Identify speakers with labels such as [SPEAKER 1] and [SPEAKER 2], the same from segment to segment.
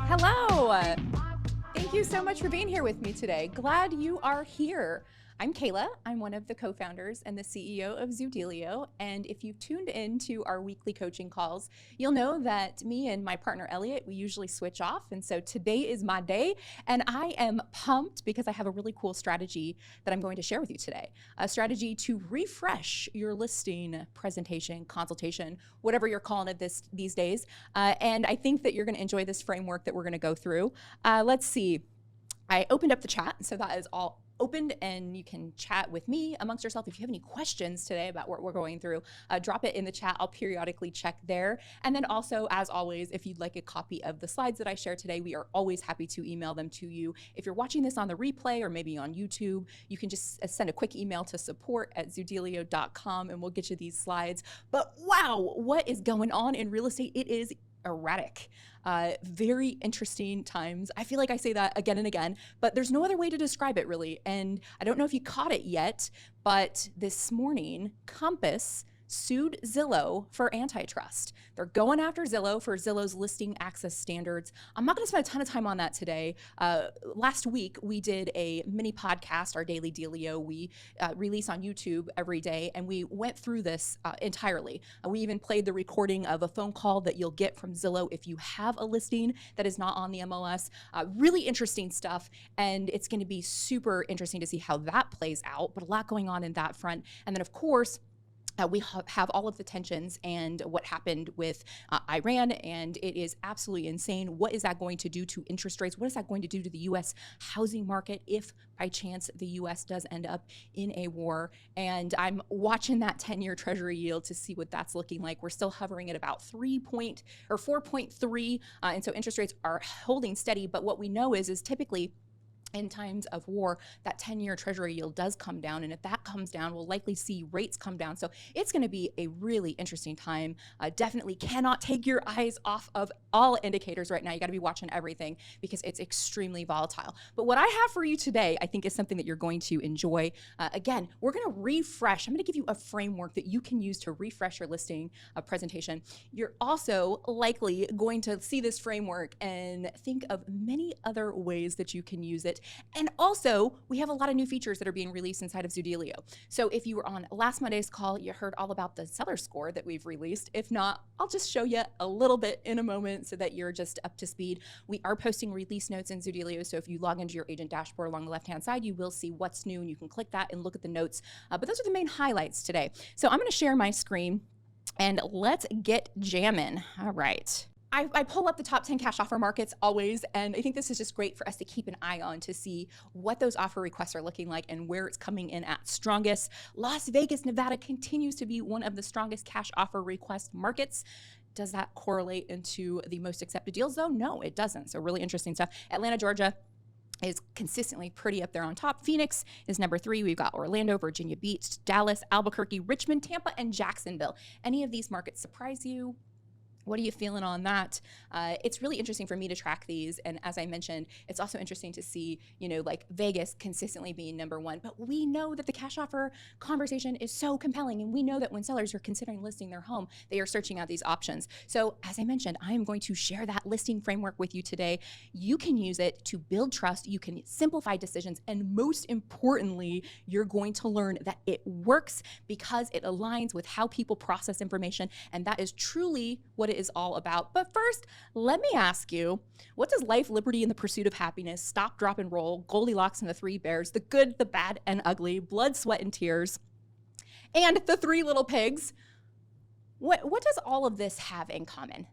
[SPEAKER 1] Hello. Thank you so much for being here with me today. Glad you are here. I'm Kayla. I'm one of the co-founders and the CEO of Zoodealio. And if you've tuned in to our weekly coaching calls, you'll know that me and my partner Elliot, we usually switch off. And so today is my day, and I am pumped because I have a really cool strategy that I'm going to share with you today. A strategy to refresh your listing, presentation, consultation, whatever you're calling it these days. And I think that you're going to enjoy this framework that we're going to go through. Let's see. I opened up the chat, so that is all opened, and you can chat with me amongst yourself. If you have any questions today about what we're going through, drop it in the chat. I'll periodically check there. And then also, as always, if you'd like a copy of the slides that I share today, we are always happy to email them to you. If you're watching this on the replay or maybe on YouTube, you can just send a quick email to support@zoodealio.com and we'll get you these slides. But wow, what is going on in real estate? It is erratic. Very interesting times. I feel like I say that again and again, but there's no other way to describe it really. And I don't know if you caught it yet, but this morning, Compass sued Zillow for antitrust. They're going after Zillow for Zillow's listing access standards. I'm not going to spend a ton of time on that today. Last week, we did a mini podcast, our Daily Dealio. We release on YouTube every day, and we went through this entirely. We even played the recording of a phone call that you'll get from Zillow if you have a listing that is not on the MLS. Really interesting stuff, and it's going to be super interesting to see how that plays out, but a lot going on in that front. And then, of course, we have all of the tensions and what happened with Iran, and it is absolutely insane. What is that going to do to interest rates? What is that going to do to the U.S. housing market if, by chance, the U.S. does end up in a war? And I'm watching that 10-year Treasury yield to see what that's looking like. We're still hovering at about 4.3, and so interest rates are holding steady. But what we know is typically, in times of war, that 10-year Treasury yield does come down. And if that comes down, we'll likely see rates come down. So it's going to be a really interesting time. Definitely cannot take your eyes off of all indicators right now. You got to be watching everything because it's extremely volatile. But what I have for you today, I think, is something that you're going to enjoy. Again, we're going to refresh. I'm going to give you a framework that you can use to refresh your listing presentation. You're also likely going to see this framework and think of many other ways that you can use it. And also, we have a lot of new features that are being released inside of Zoodealio. So if you were on last Monday's call, you heard all about the SellerScore that we've released. If not, I'll just show you a little bit in a moment so that you're just up to speed. We are posting release notes in Zoodealio, so if you log into your agent dashboard along the left-hand side, you will see what's new, and you can click that and look at the notes. But those are the main highlights today. So I'm going to share my screen, and let's get jamming. All right. I pull up the top 10 cash offer markets always, and I think this is just great for us to keep an eye on to see what those offer requests are looking like and where it's coming in at strongest. Las Vegas, Nevada continues to be one of the strongest cash offer request markets. Does that correlate into the most accepted deals though? No, it doesn't. So really interesting stuff. Atlanta, Georgia is consistently pretty up there on top. Phoenix is number 3. We've got Orlando, Virginia Beach, Dallas, Albuquerque, Richmond, Tampa, and Jacksonville. Any of these markets surprise you? What are you feeling on that? It's really interesting for me to track these. And as I mentioned, it's also interesting to see, like Vegas consistently being number 1. But we know that the cash offer conversation is so compelling. And we know that when sellers are considering listing their home, they are searching out these options. So as I mentioned, I am going to share that listing framework with you today. You can use it to build trust. You can simplify decisions. And most importantly, you're going to learn that it works because it aligns with how people process information. And that is truly what it is all about. But first, let me ask you, what does life, liberty, and the pursuit of happiness, stop, drop, and roll, Goldilocks and the 3 bears, the good, the bad, and ugly, blood, sweat, and tears, and the 3 little pigs, what does all of this have in common?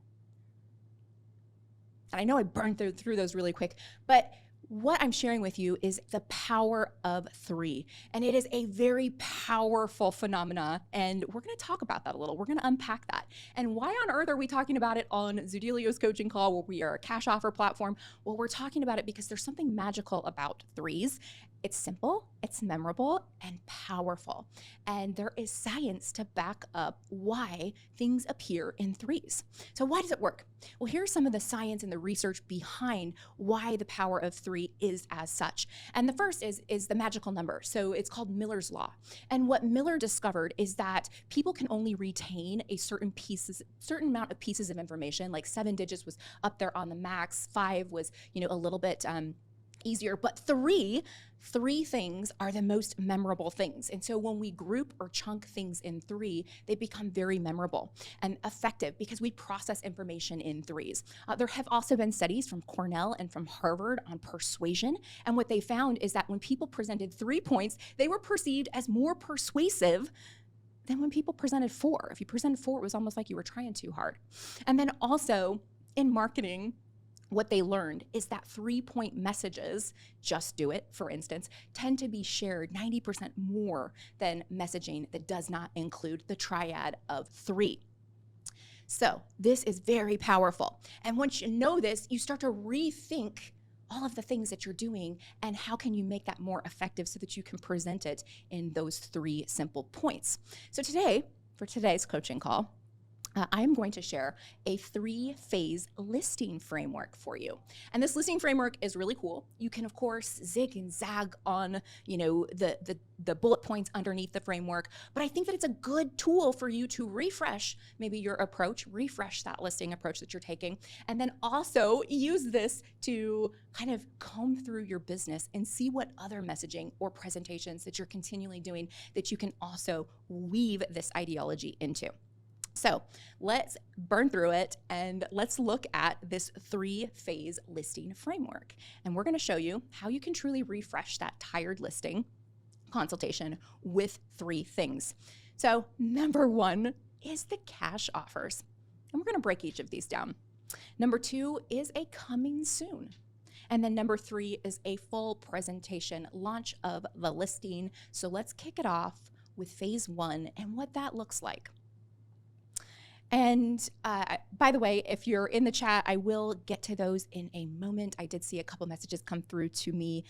[SPEAKER 1] And I know I burned through those really quick, but what I'm sharing with you is the power of 3. And it is a very powerful phenomena. And we're going to talk about that a little. We're going to unpack that. And why on earth are we talking about it on Zoodealio's coaching call where we are a cash offer platform? Well, we're talking about it because there's something magical about 3s. It's simple, it's memorable, and powerful. And there is science to back up why things appear in threes. So why does it work? Well, here's some of the science and the research behind why the power of three is as such. And the first is the magical number. So it's called Miller's Law. And what Miller discovered is that people can only retain a certain amount of pieces of information. Like 7 digits was up there on the max, 5 was, a little bit easier, but three things are the most memorable things. And so when we group or chunk things in 3, they become very memorable and effective because we process information in threes. There have also been studies from Cornell and from Harvard on persuasion. And what they found is that when people presented 3 points, they were perceived as more persuasive than when people presented 4. If you presented 4, it was almost like you were trying too hard. And then also in marketing, what they learned is that 3-point messages, just do it, for instance, tend to be shared 90% more than messaging that does not include the triad of 3. So this is very powerful. And once you know this, you start to rethink all of the things that you're doing and how can you make that more effective so that you can present it in those 3 simple points. So today, for today's coaching call, I'm going to share a 3-phase listing framework for you. And this listing framework is really cool. You can, of course, zig and zag on, the bullet points underneath the framework, but I think that it's a good tool for you to refresh maybe your approach, refresh that listing approach that you're taking, and then also use this to kind of comb through your business and see what other messaging or presentations that you're continually doing that you can also weave this ideology into. So let's burn through it and let's look at this 3-phase listing framework. And we're going to show you how you can truly refresh that tired listing consultation with 3 things. So number 1 is the cash offers. And we're going to break each of these down. Number 2 is a coming soon. And then number 3 is a full presentation launch of the listing. So let's kick it off with phase 1 and what that looks like. And by the way, if you're in the chat, I will get to those in a moment. I did see a couple messages come through to me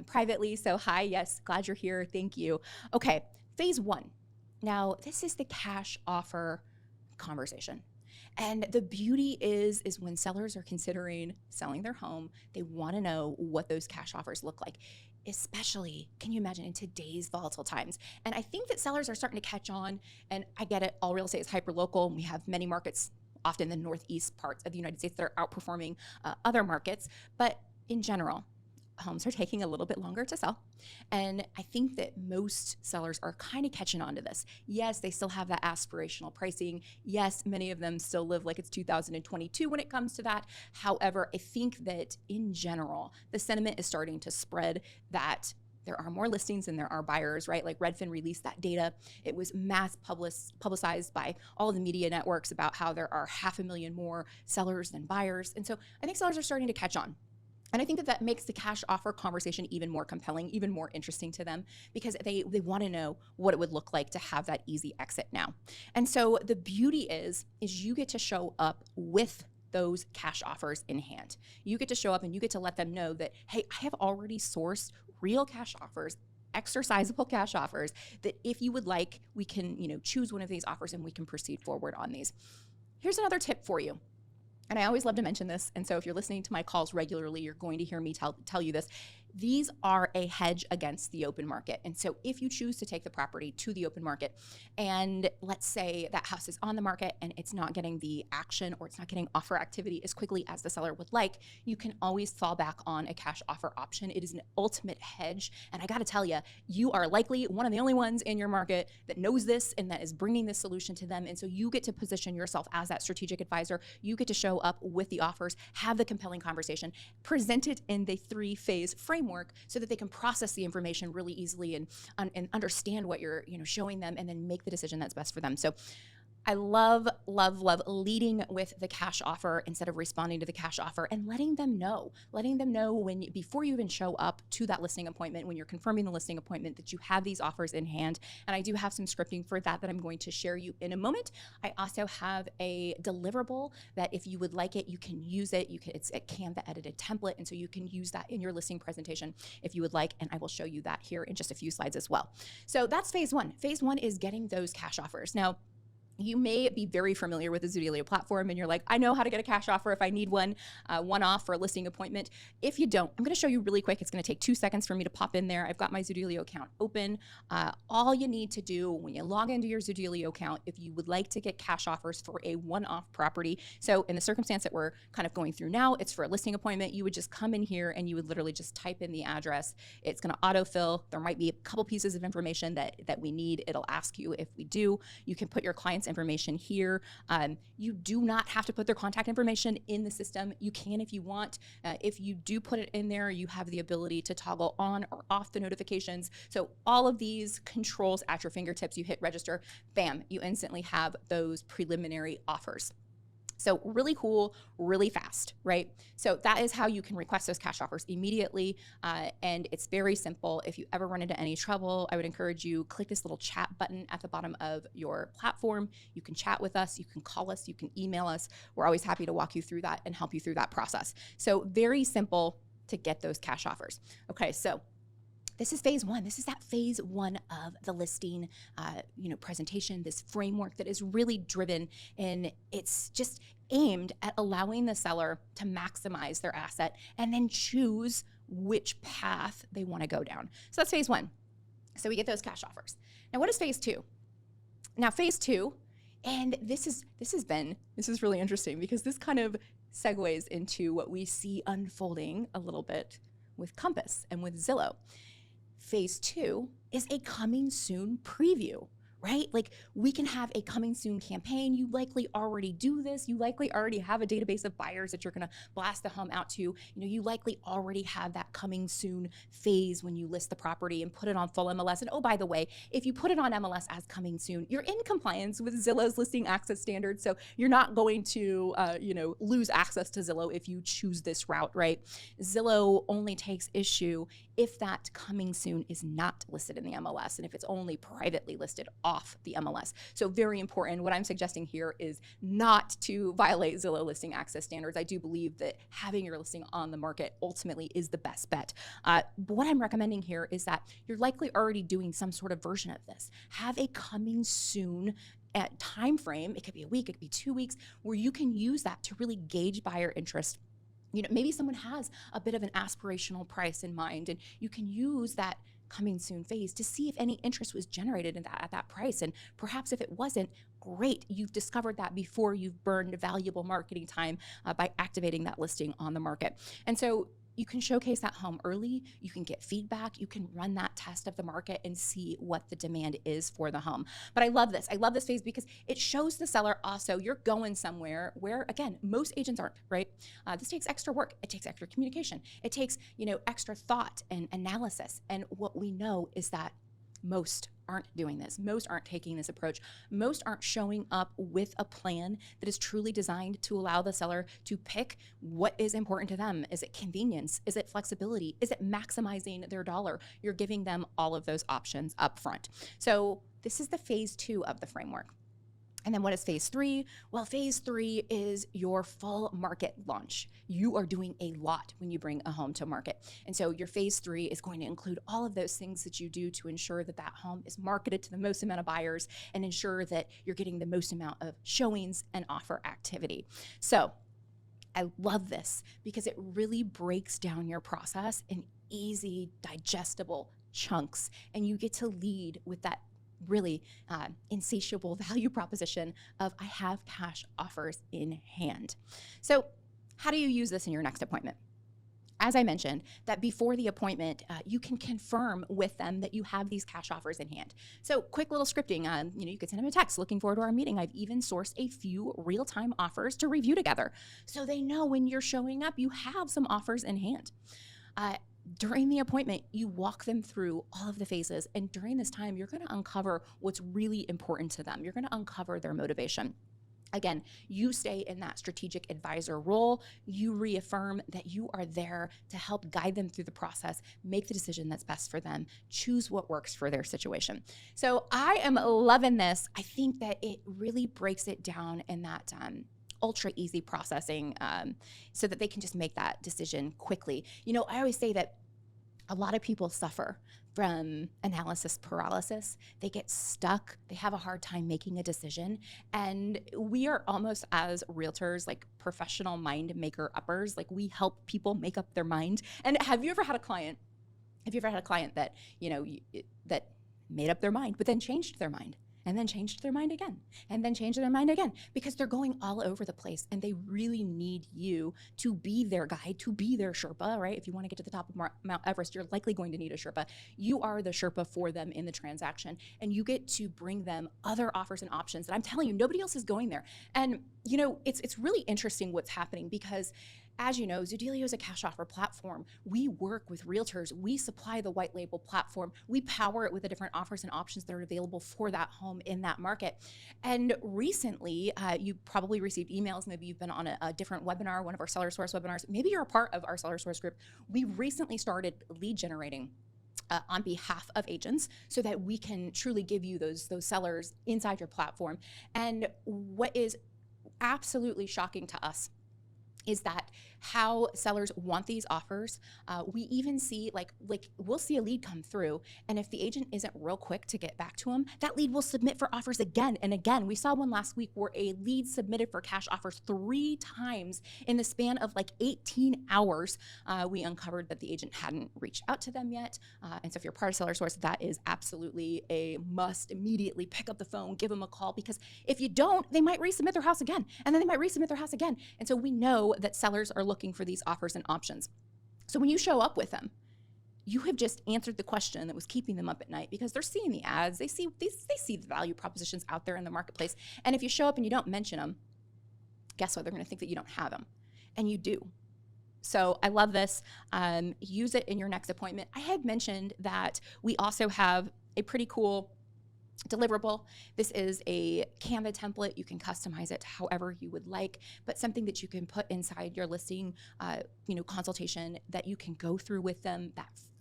[SPEAKER 1] privately. So hi, yes, glad you're here. Thank you. Okay, phase 1. Now, this is the cash offer conversation. And the beauty is when sellers are considering selling their home, they want to know what those cash offers look like. Especially, can you imagine, in today's volatile times? And I think that sellers are starting to catch on, and I get it, all real estate is hyper-local, and we have many markets, often the northeast parts of the United States, that are outperforming other markets. But in general, homes are taking a little bit longer to sell. And I think that most sellers are kind of catching on to this. Yes, they still have that aspirational pricing. Yes, many of them still live like it's 2022 when it comes to that. However, I think that in general, the sentiment is starting to spread that there are more listings than there are buyers, right? Like Redfin released that data. It was mass publicized by all of the media networks about how there are 500,000 more sellers than buyers. And so I think sellers are starting to catch on. And I think that makes the cash offer conversation even more compelling, even more interesting to them, because they want to know what it would look like to have that easy exit now. And so the beauty is you get to show up with those cash offers in hand. You get to show up and you get to let them know that, hey, I have already sourced real cash offers, exercisable cash offers, that if you would like, we can, choose one of these offers and we can proceed forward on these. Here's another tip for you. And I always love to mention this. And so if you're listening to my calls regularly, you're going to hear me tell you this. These are a hedge against the open market. And so if you choose to take the property to the open market, and let's say that house is on the market and it's not getting the action or it's not getting offer activity as quickly as the seller would like, you can always fall back on a cash offer option. It is an ultimate hedge. And I got to tell you, you are likely one of the only ones in your market that knows this and that is bringing this solution to them. And so you get to position yourself as that strategic advisor. You get to show up with the offers, have the compelling conversation, present it in the 3-phase framework so that they can process the information really easily and understand what you're showing them and then make the decision that's best for them. So I love, love, love leading with the cash offer instead of responding to the cash offer and letting them know when before you even show up to that listing appointment, when you're confirming the listing appointment, that you have these offers in hand. And I do have some scripting for that I'm going to share you in a moment. I also have a deliverable that if you would like it, you can use it. It's a Canva edited template. And so you can use that in your listing presentation if you would like. And I will show you that here in just a few slides as well. So that's phase one. Phase one is getting those cash offers. Now, you may be very familiar with the Zoodealio platform and you're like, I know how to get a cash offer if I need one off for a listing appointment. If you don't, I'm going to show you really quick. It's going to take 2 seconds for me to pop in there. I've got my Zoodealio account open. All you need to do when you log into your Zoodealio account, if you would like to get cash offers for a one-off property. So in the circumstance that we're kind of going through now, it's for a listing appointment. You would just come in here and you would literally just type in the address. It's going to autofill. There might be a couple pieces of information that we need. It'll ask you if we do. You can put your client's information here. You do not have to put their contact information in the system. You can if you want. If you do put it in there, you have the ability to toggle on or off the notifications. So all of these controls at your fingertips. You hit register, bam, you instantly have those preliminary offers. So really cool, really fast, right? So that is how you can request those cash offers immediately. And it's very simple. If you ever run into any trouble, I would encourage you, click this little chat button at the bottom of your platform. You can chat with us, you can call us, you can email us. We're always happy to walk you through that and help you through that process. So very simple to get those cash offers. Okay, so this is phase one. This is that phase one of the listing, presentation, this framework that is really driven, and it's just aimed at allowing the seller to maximize their asset and then choose which path they want to go down. So that's phase one. So we get those cash offers. Now, what is phase two? Now, phase two, and this is really interesting because this kind of segues into what we see unfolding a little bit with Compass and with Zillow. Phase two is a coming soon preview, right? Like we can have a coming soon campaign. You likely already do this. You likely already have a database of buyers that you're going to blast the home out to. You likely already have that coming soon phase when you list the property and put it on full MLS. And oh, by the way, if you put it on MLS as coming soon, you're in compliance with Zillow's listing access standards. So you're not going to, lose access to Zillow if you choose this route, right? Zillow only takes issue if that coming soon is not listed in the MLS and if it's only privately listed off the MLS. So very important. What I'm suggesting here is not to violate Zillow listing access standards. I do believe that having your listing on the market ultimately is the best bet. But what I'm recommending here is that you're likely already doing some sort of version of this. Have a coming soon time frame. It could be a week, it could be 2 weeks, where you can use that to really gauge buyer interest. Maybe someone has a bit of an aspirational price in mind, and you can use that coming soon phase to see if any interest was generated at that price. And perhaps if it wasn't, great, you've discovered that before you've burned valuable marketing time by activating that listing on the market. And so you can showcase that home early, you can get feedback, you can run that test of the market and see what the demand is for the home. But I love this phase because it shows the seller also you're going somewhere where, again, most agents aren't, right? This takes extra work, it takes extra communication, it takes, extra thought and analysis. And what we know is that most aren't doing this. Most aren't taking this approach. Most aren't showing up with a plan that is truly designed to allow the seller to pick what is important to them. Is it convenience? Is it flexibility? Is it maximizing their dollar? You're giving them all of those options up front. So this is the phase two of the framework. And then what is phase three? Well, phase three is your full market launch. You are doing a lot when you bring a home to market. And so your phase three is going to include all of those things that you do to ensure that that home is marketed to the most amount of buyers and ensure that you're getting the most amount of showings and offer activity. So I love this because it really breaks down your process in easy, digestible chunks. And you get to lead with that really insatiable value proposition of I have cash offers in hand. So how do you use this in your next appointment? As I mentioned, that before the appointment, you can confirm with them that you have these cash offers in hand. So quick little scripting, you could send them a text, looking forward to our meeting. I've even sourced a few real-time offers to review together. So they know when you're showing up, you have some offers in hand. During the appointment, you walk them through all of the phases. And during this time, you're going to uncover what's really important to them. You're going to uncover their motivation. Again, you stay in that strategic advisor role. You reaffirm that you are there to help guide them through the process, make the decision that's best for them, choose what works for their situation. So I am loving this. I think that it really breaks it down in that ultra easy processing so that they can just make that decision quickly. I always say that a lot of people suffer from analysis paralysis. They get stuck. They have a hard time making a decision. And we are almost, as realtors, like professional mind maker uppers. Like, we help people make up their mind. And have you ever had a client that, that made up their mind, but then changed their mind? And then changed their mind again, and then changed their mind again, because they're going all over the place and they really need you to be their guide, to be their Sherpa, right? If you want to get to the top of Mount Everest, you're likely going to need a Sherpa. You are the Sherpa for them in the transaction, and you get to bring them other offers and options that I'm telling you, nobody else is going there. And it's really interesting what's happening, because as you know, Zoodealio is a cash offer platform. We work with realtors. We supply the white label platform. We power it with the different offers and options that are available for that home in that market. And recently, you probably received emails. Maybe you've been on a different webinar, one of our SellerSource webinars. Maybe you're a part of our SellerSource group. We recently started lead generating on behalf of agents, so that we can truly give you those sellers inside your platform. And what is absolutely shocking to us is that how sellers want these offers. We even see like we'll see a lead come through, and if the agent isn't real quick to get back to them, that lead will submit for offers again and again. We saw one last week where a lead submitted for cash offers 3 times in the span of like 18 hours. We uncovered that the agent hadn't reached out to them yet. And so if you're part of SellerSource, that is absolutely a must. Immediately pick up the phone, give them a call, because if you don't, they might resubmit their house again, and then they might resubmit their house again. And so we know that sellers are looking for these offers and options. So when you show up with them, you have just answered the question that was keeping them up at night, because they're seeing the ads, they see the value propositions out there in the marketplace. And if you show up and you don't mention them, guess what? They're going to think that you don't have them, and you do. So I love this. Use it in your next appointment. I had mentioned that we also have a pretty cool deliverable. This is a Canva template. You can customize it however you would like, but something that you can put inside your listing, consultation that you can go through with them,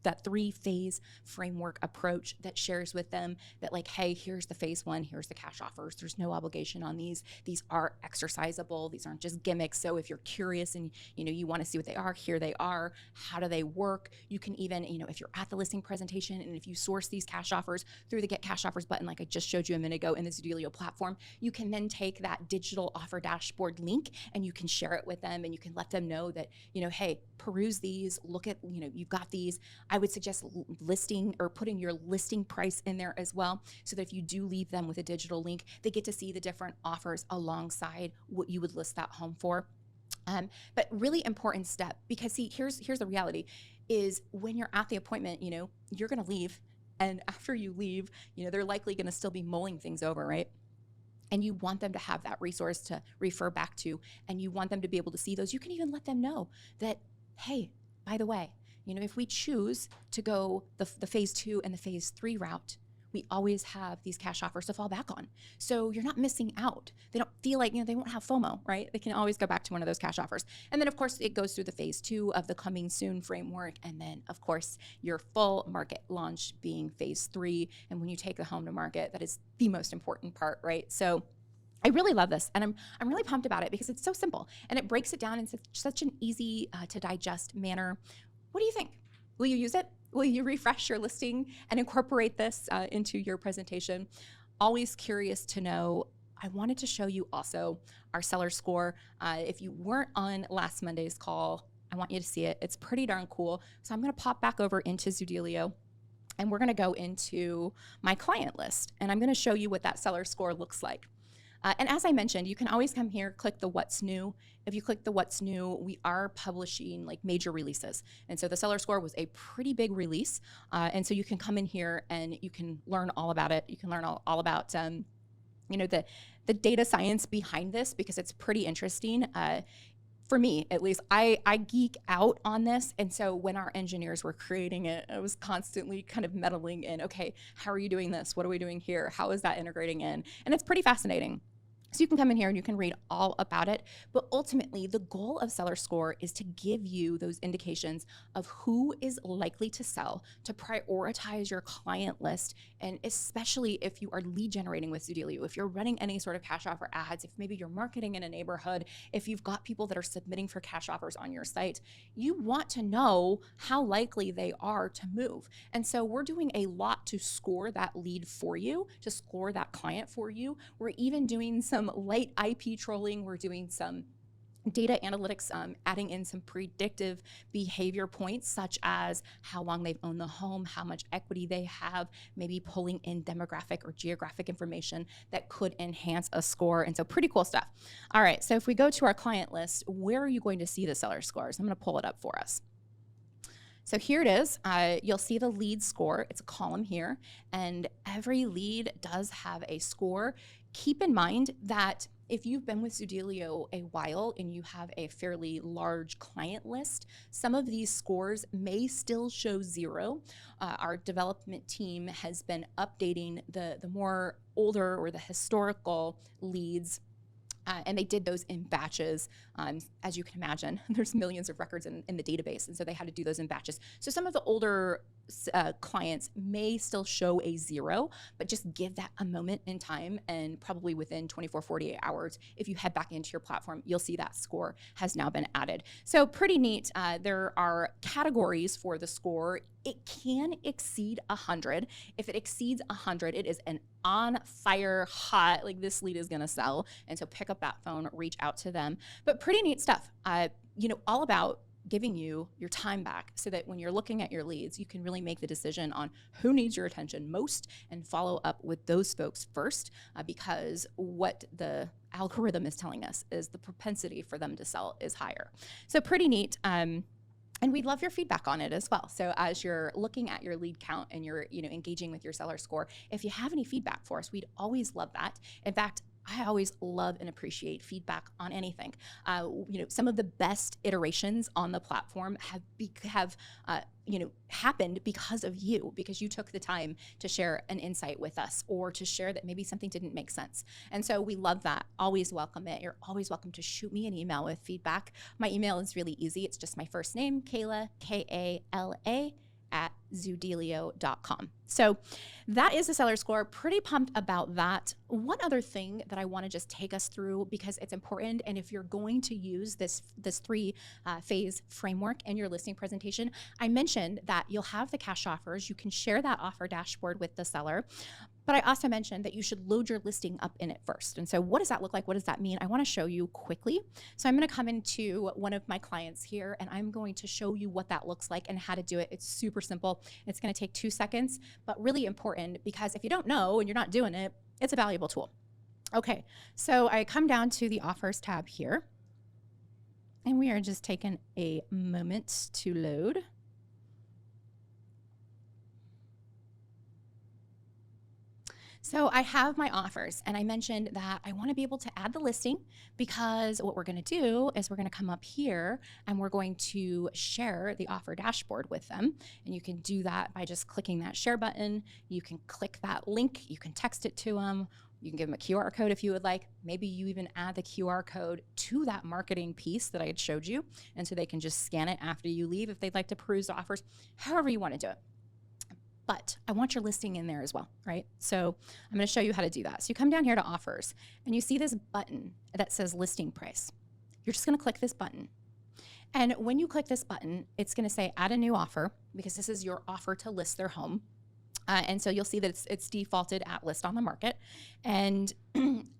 [SPEAKER 1] that 3-phase framework approach that shares with them that, like, hey, here's the phase 1, here's the cash offers. There's no obligation on these. These are exercisable. These aren't just gimmicks. So if you're curious and you want to see what they are, here they are. How do they work? You can even, if you're at the listing presentation and if you source these cash offers through the Get Cash Offers button, like I just showed you a minute ago in the Zoodealio platform, you can then take that digital offer dashboard link and you can share it with them, and you can let them know that, hey, peruse these, look at, you've got these. I would suggest listing or putting your listing price in there as well, so that if you do leave them with a digital link, they get to see the different offers alongside what you would list that home for. But really important step, because see, here's the reality is when you're at the appointment, you're going to leave. And after you leave, they're likely going to still be mulling things over, right? And you want them to have that resource to refer back to, and you want them to be able to see those. You can even let them know that, hey, by the way, if we choose to go the phase 2 and the phase 3 route, we always have these cash offers to fall back on. So you're not missing out. They don't feel like, they won't have FOMO, right? They can always go back to one of those cash offers. And then of course it goes through the phase 2 of the coming soon framework. And then of course your full market launch being phase 3. And when you take the home to market, that is the most important part, right? So I really love this, and I'm really pumped about it because it's so simple and it breaks it down in such an easy to digest manner. What do you think? Will you use it? Will you refresh your listing and incorporate this into your presentation? Always curious to know. I wanted to show you also our SellerScore. If you weren't on last Monday's call, I want you to see it. It's pretty darn cool. So I'm going to pop back over into Zoodealio, and we're going to go into my client list, and I'm going to show you what that SellerScore looks like. And as I mentioned, you can always come here, click the What's New. If you click the What's New, we are publishing like major releases. And so the SellerScore was a pretty big release. And so you can come in here and you can learn all about it. You can learn all about, the data science behind this, because it's pretty interesting. for me at least, I geek out on this. And so when our engineers were creating it, I was constantly kind of meddling in, okay, how are you doing this? What are we doing here? How is that integrating in? And it's pretty fascinating. So you can come in here and you can read all about it. But ultimately, the goal of SellerScore is to give you those indications of who is likely to sell, to prioritize your client list, and especially if you are lead generating with Zoodealio, if you're running any sort of cash offer ads, if maybe you're marketing in a neighborhood, if you've got people that are submitting for cash offers on your site, you want to know how likely they are to move. And so we're doing a lot to score that lead for you, to score that client for you. We're even doing some light IP trolling. We're doing some data analytics, adding in some predictive behavior points, such as how long they've owned the home, how much equity they have, maybe pulling in demographic or geographic information that could enhance a score. And so pretty cool stuff. All right, so if we go to our client list, where are you going to see the seller scores? I'm going to pull it up for us. So here it is. You'll see the lead score. It's a column here, and every lead does have a score. Keep in mind that if you've been with Zoodealio a while and you have a fairly large client list, some of these scores may still show 0. Our development team has been updating the more older or the historical leads, and they did those in batches. As you can imagine, there's millions of records in the database, and so they had to do those in batches. So some of the older clients may still show a 0, but just give that a moment in time, and probably within 24, 48 hours, if you head back into your platform, you'll see that score has now been added. So pretty neat. There are categories for the score. It can exceed 100. If it exceeds 100, it is an on fire, hot, like this lead is gonna sell. And so pick up that phone, reach out to them. But pretty neat stuff. All about giving you your time back so that when you're looking at your leads, you can really make the decision on who needs your attention most and follow up with those folks first, because what the algorithm is telling us is the propensity for them to sell is higher. So pretty neat. And we'd love your feedback on it as well. So as you're looking at your lead count and you're engaging with your seller score, if you have any feedback for us, we'd always love that. In fact, I always love and appreciate feedback on anything. Some of the best iterations on the platform have happened because of you, because you took the time to share an insight with us or to share that maybe something didn't make sense. And so we love that. Always welcome it. You're always welcome to shoot me an email with feedback. My email is really easy. It's just my first name, Kayla, Kala, @zoodealio.com. So that is the seller score. Pretty pumped about that. One other thing that I want to just take us through, because it's important, and if you're going to use this 3-phase framework in your listing presentation, I mentioned that you'll have the cash offers. You can share that offer dashboard with the seller. But I also mentioned that you should load your listing up in it first. And so what does that look like? What does that mean? I want to show you quickly. So I'm going to come into one of my clients here, and I'm going to show you what that looks like and how to do it. It's super simple. It's going to take 2 seconds, but really important, because if you don't know and you're not doing it, it's a valuable tool. Okay, so I come down to the offers tab here, and we are just taking a moment to load. So I have my offers, and I mentioned that I want to be able to add the listing, because what we're going to do is we're going to come up here and we're going to share the offer dashboard with them. And you can do that by just clicking that share button. You can click that link. You can text it to them. You can give them a QR code if you would like. Maybe you even add the QR code to that marketing piece that I had showed you. And so they can just scan it after you leave if they'd like to peruse the offers, however you want to do it. But I want your listing in there as well, right? So I'm going to show you how to do that. So you come down here to offers, and you see this button that says listing price. You're just going to click this button. And when you click this button, it's going to say add a new offer, because this is your offer to list their home. And so you'll see that it's defaulted at list on the market. And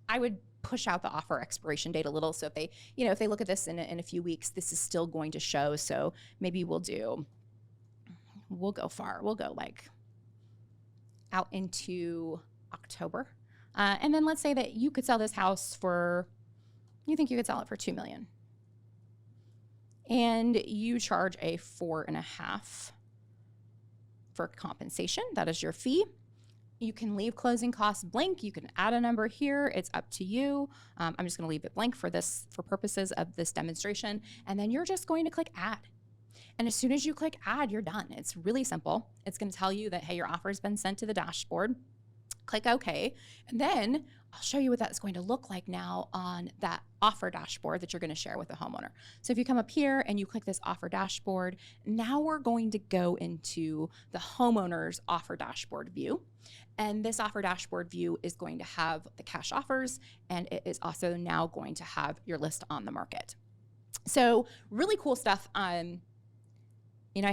[SPEAKER 1] I would push out the offer expiration date a little. So if they look at this in a few weeks, this is still going to show. So maybe we'll go far. We'll go like out into October. And then let's say that you could sell this house you think you could sell it for $2 million. And you charge a 4.5 for compensation. That is your fee. You can leave closing costs blank. You can add a number here. It's up to you. I'm just going to leave it blank for purposes of this demonstration. And then you're just going to click add. And as soon as you click add, you're done. It's really simple. It's going to tell you that, hey, your offer has been sent to the dashboard. Click OK. And then I'll show you what that's going to look like now on that offer dashboard that you're going to share with the homeowner. So if you come up here and you click this offer dashboard, now we're going to go into the homeowner's offer dashboard view. And this offer dashboard view is going to have the cash offers, and it is also now going to have your list on the market. So really cool stuff. I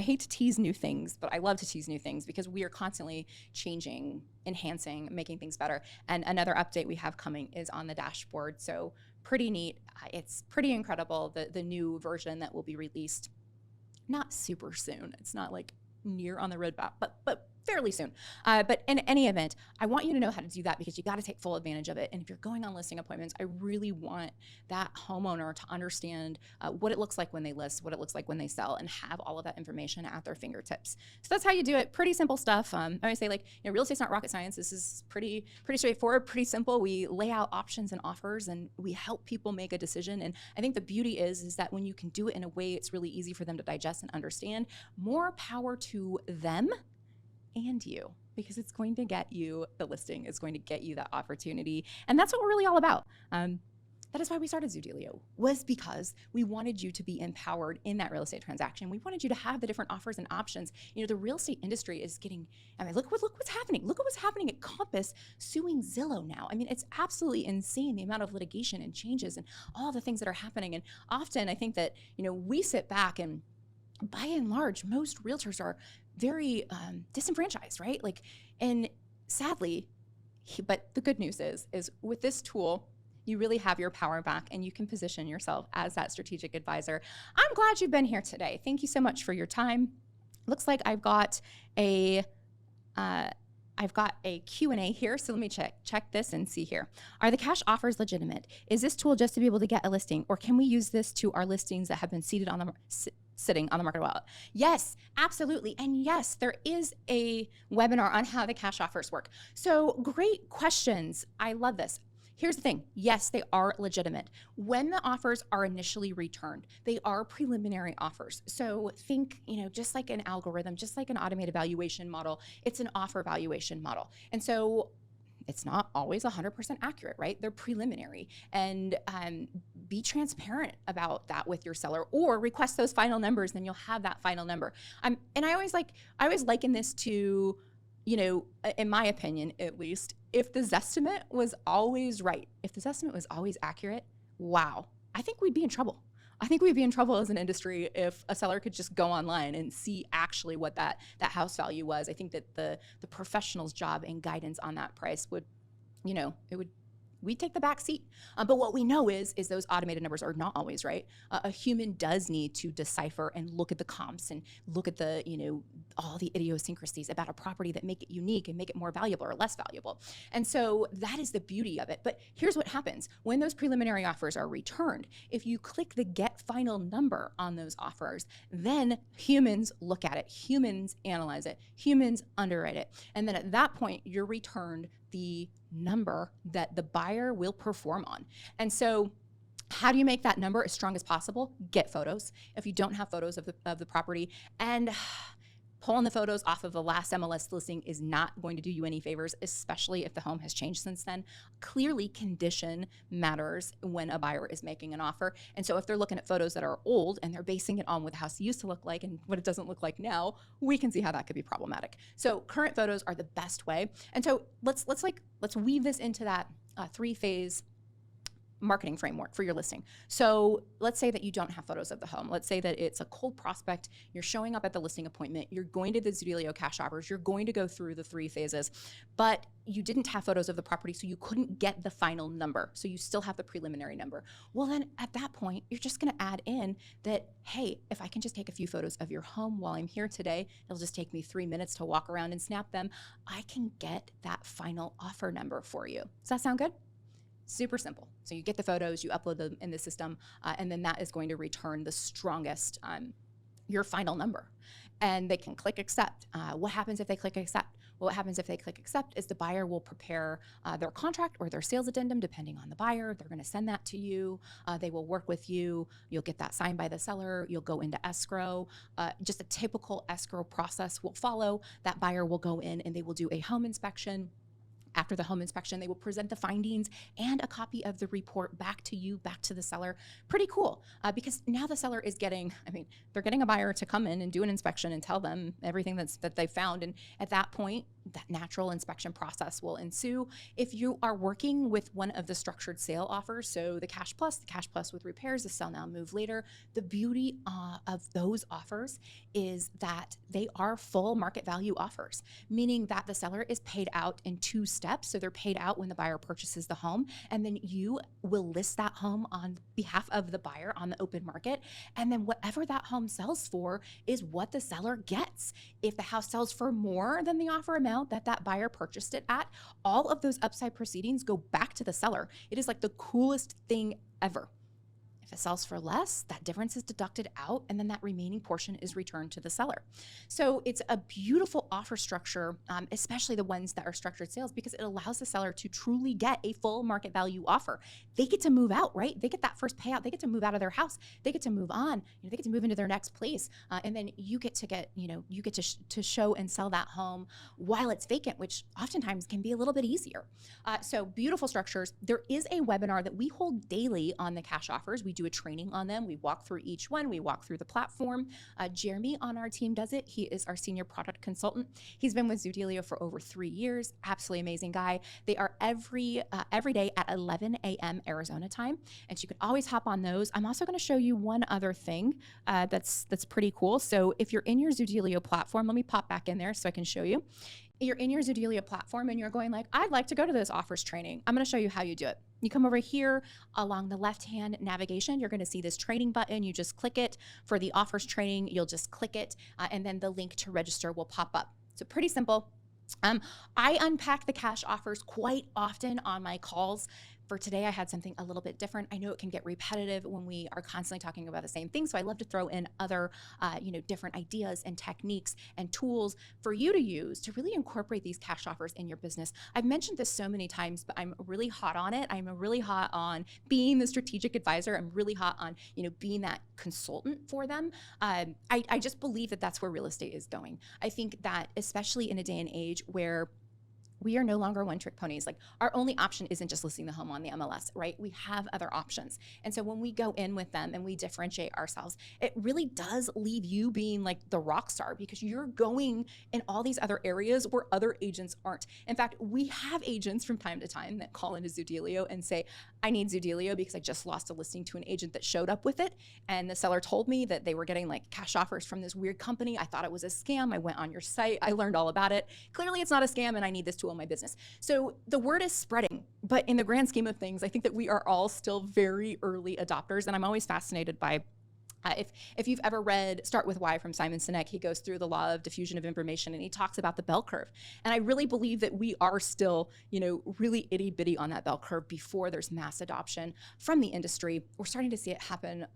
[SPEAKER 1] hate to tease new things, but I love to tease new things because we are constantly changing, enhancing, making things better. And another update we have coming is on the dashboard. So pretty neat. It's pretty incredible, the new version that will be released not super soon. It's not like near on the roadmap, but fairly soon. But in any event, I want you to know how to do that because you got to take full advantage of it. And if you're going on listing appointments, I really want that homeowner to understand what it looks like when they list, what it looks like when they sell, and have all of that information at their fingertips. So that's how you do it. Pretty simple stuff. I always say, real estate's not rocket science. This is pretty straightforward, pretty simple. We lay out options and offers, and we help people make a decision. And I think the beauty is that when you can do it in a way it's really easy for them to digest and understand, more power to them and you, because it's going to get you the listing, it's going to get you that opportunity. And that's what we're really all about. That is why we started Zoodealio, was because we wanted you to be empowered in that real estate transaction. We wanted you to have the different offers and options. The real estate industry is getting, look what's happening. Look at what's happening at Compass suing Zillow now. It's absolutely insane, the amount of litigation and changes and all the things that are happening. And often I think that, we sit back and by and large, most realtors are very disenfranchised, right? And sadly, but the good news is with this tool, you really have your power back and you can position yourself as that strategic advisor. I'm glad you've been here today. Thank you so much for your time. Looks like I've got a Q&A here, so let me check this and see here. Are the cash offers legitimate? Is this tool just to be able to get a listing, or can we use this to our listings that have been sitting on the market a while? Yes, absolutely. And yes, there is a webinar on how the cash offers work. So great questions. I love this. Here's the thing. Yes, they are legitimate. When the offers are initially returned, they are preliminary offers. So think, just like an algorithm, just like an automated valuation model, it's an offer valuation model. And so it's not always 100% accurate, right? They're preliminary. And be transparent about that with your seller, or request those final numbers, then you'll have that final number. And I always liken this to, in my opinion, at least, if the Zestimate was always right, if the Zestimate was always accurate, wow, I think we'd be in trouble. I think we'd be in trouble as an industry if a seller could just go online and see actually what that house value was. I think that the professional's job and guidance on that price would, we'd take the back seat. But what we know is those automated numbers are not always right. A human does need to decipher and look at the comps and look at the, all the idiosyncrasies about a property that make it unique and make it more valuable or less valuable. And so that is the beauty of it. But here's what happens when those preliminary offers are returned. If you click the get final number on those offers, then humans look at it, humans analyze it, humans underwrite it. And then at that point, you're returned the number that the buyer will perform on. And so how do you make that number as strong as possible? Get photos. If you don't have photos of the property, and pulling the photos off of the last MLS listing is not going to do you any favors, especially if the home has changed since then. Clearly, condition matters when a buyer is making an offer. And so if they're looking at photos that are old and they're basing it on what the house used to look like and what it doesn't look like now, we can see how that could be problematic. So current photos are the best way. And so let's weave this into that three-phase marketing framework for your listing. So let's say that you don't have photos of the home. Let's say that it's a cold prospect. You're showing up at the listing appointment. You're going to the Zoodealio cash offers. You're going to go through the 3 phases, but you didn't have photos of the property, so you couldn't get the final number. So you still have the preliminary number. Well, then at that point, you're just going to add in that, hey, if I can just take a few photos of your home while I'm here today, it'll just take me 3 minutes to walk around and snap them. I can get that final offer number for you. Does that sound good? Super simple. So you get the photos, you upload them in the system, and then that is going to return the strongest, your final number. And they can click accept. What happens if they click accept? Well, what happens if they click accept is the buyer will prepare their contract or their sales addendum, depending on the buyer. They're going to send that to you. They will work with you. You'll get that signed by the seller. You'll go into escrow. Just a typical escrow process will follow. That buyer will go in and they will do a home inspection. After the home inspection, they will present the findings and a copy of the report back to you, back to the seller. Pretty cool, because now the seller is getting, they're getting a buyer to come in and do an inspection and tell them everything that they found. And at that point, that natural inspection process will ensue. If you are working with one of the structured sale offers, so the cash plus with repairs, the sell now, move later, the beauty of those offers is that they are full market value offers, meaning that the seller is paid out in 2 steps. So they're paid out when the buyer purchases the home, and then you will list that home on behalf of the buyer on the open market. And then whatever that home sells for is what the seller gets. If the house sells for more than the offer amount that buyer purchased it at, all of those upside proceedings go back to the seller. It is like the coolest thing ever. If it sells for less, that difference is deducted out, and then that remaining portion is returned to the seller. So it's a beautiful offer structure, especially the ones that are structured sales, because it allows the seller to truly get a full market value offer. They get to move out, right? They get that first payout. They get to move out of their house. They get to move on. They get to move into their next place, and then you get to show and sell that home while it's vacant, which oftentimes can be a little bit easier. So beautiful structures. There is a webinar that we hold daily on the cash offers. We do a training on them. We walk through each one. We walk through the platform. Jeremy on our team does it. He is our senior product consultant. He's been with Zoodealio for over 3 years. Absolutely amazing guy. They are every day at 11 a.m. Arizona time, and you can always hop on those. I'm also going to show you one other thing that's pretty cool. So if you're in your Zoodealio platform, let me pop back in there so I can show you. You're in your Zoodealio platform and you're going like, I'd like to go to this offers training. I'm going to show you how you do it. You come over here along the left-hand navigation. You're going to see this training button. You just click it. For the offers training, you'll just click it, and then the link to register will pop up. So pretty simple. I unpack the cash offers quite often on my calls. For today, I had something a little bit different. I know it can get repetitive when we are constantly talking about the same thing, so I love to throw in other, different ideas and techniques and tools for you to use to really incorporate these cash offers in your business. I've mentioned this so many times, but I'm really hot on it. I'm really hot on being the strategic advisor. I'm really hot on, being that consultant for them. I just believe that that's where real estate is going. I think that especially in a day and age where we are no longer one-trick ponies. Like, our only option isn't just listing the home on the MLS, right? We have other options. And so when we go in with them and we differentiate ourselves, it really does leave you being like the rock star, because you're going in all these other areas where other agents aren't. In fact, we have agents from time to time that call into Zoodealio and say, I need Zoodealio because I just lost a listing to an agent that showed up with it. And the seller told me that they were getting like cash offers from this weird company. I thought it was a scam. I went on your site. I learned all about it. Clearly it's not a scam, and I need this tool in my business. So the word is spreading, but in the grand scheme of things, I think that we are all still very early adopters. And I'm always fascinated by if you've ever read Start With Why from Simon Sinek, he goes through the law of diffusion of information and he talks about the bell curve. And I really believe that we are still, really itty bitty on that bell curve before there's mass adoption from the industry. We're starting to see it happen,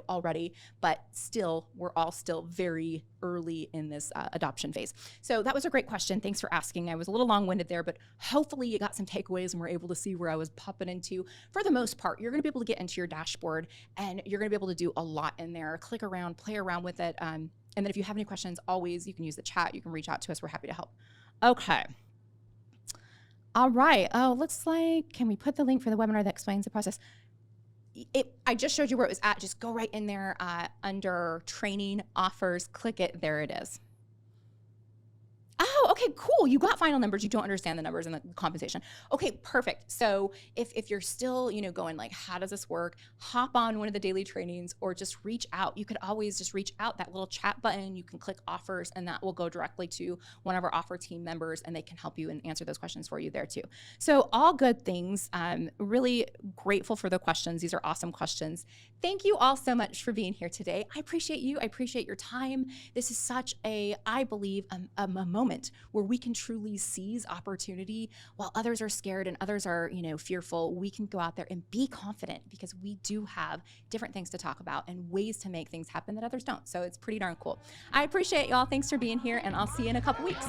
[SPEAKER 1] already, but still, we're all still very early in this adoption phase. So that was a great question. Thanks for asking. I was a little long-winded there, but hopefully you got some takeaways and were able to see where I was popping into. For the most part, you're going to be able to get into your dashboard and you're going to be able to do a lot in there. Click around, play around with it. And then if you have any questions, always, you can use the chat. You can reach out to us. We're happy to help. Okay. All right. Oh, looks like, can we put the link for the webinar that explains the process? I just showed you where it was at. Just go right in there under training offers, click it. There it is. Oh, okay, cool. You got final numbers. You don't understand the numbers and the compensation. Okay, perfect. So if you're still, going like, how does this work? Hop on one of the daily trainings or just reach out. You could always just reach out, that little chat button. You can click offers and that will go directly to one of our offer team members and they can help you and answer those questions for you there too. So all good things. Really grateful for the questions. These are awesome questions. Thank you all so much for being here today. I appreciate you. I appreciate your time. This is such I believe, a moment where we can truly seize opportunity while others are scared and others are, fearful. We can go out there and be confident because we do have different things to talk about and ways to make things happen that others don't. So it's pretty darn cool. I appreciate y'all. Thanks for being here, and I'll see you in a couple weeks.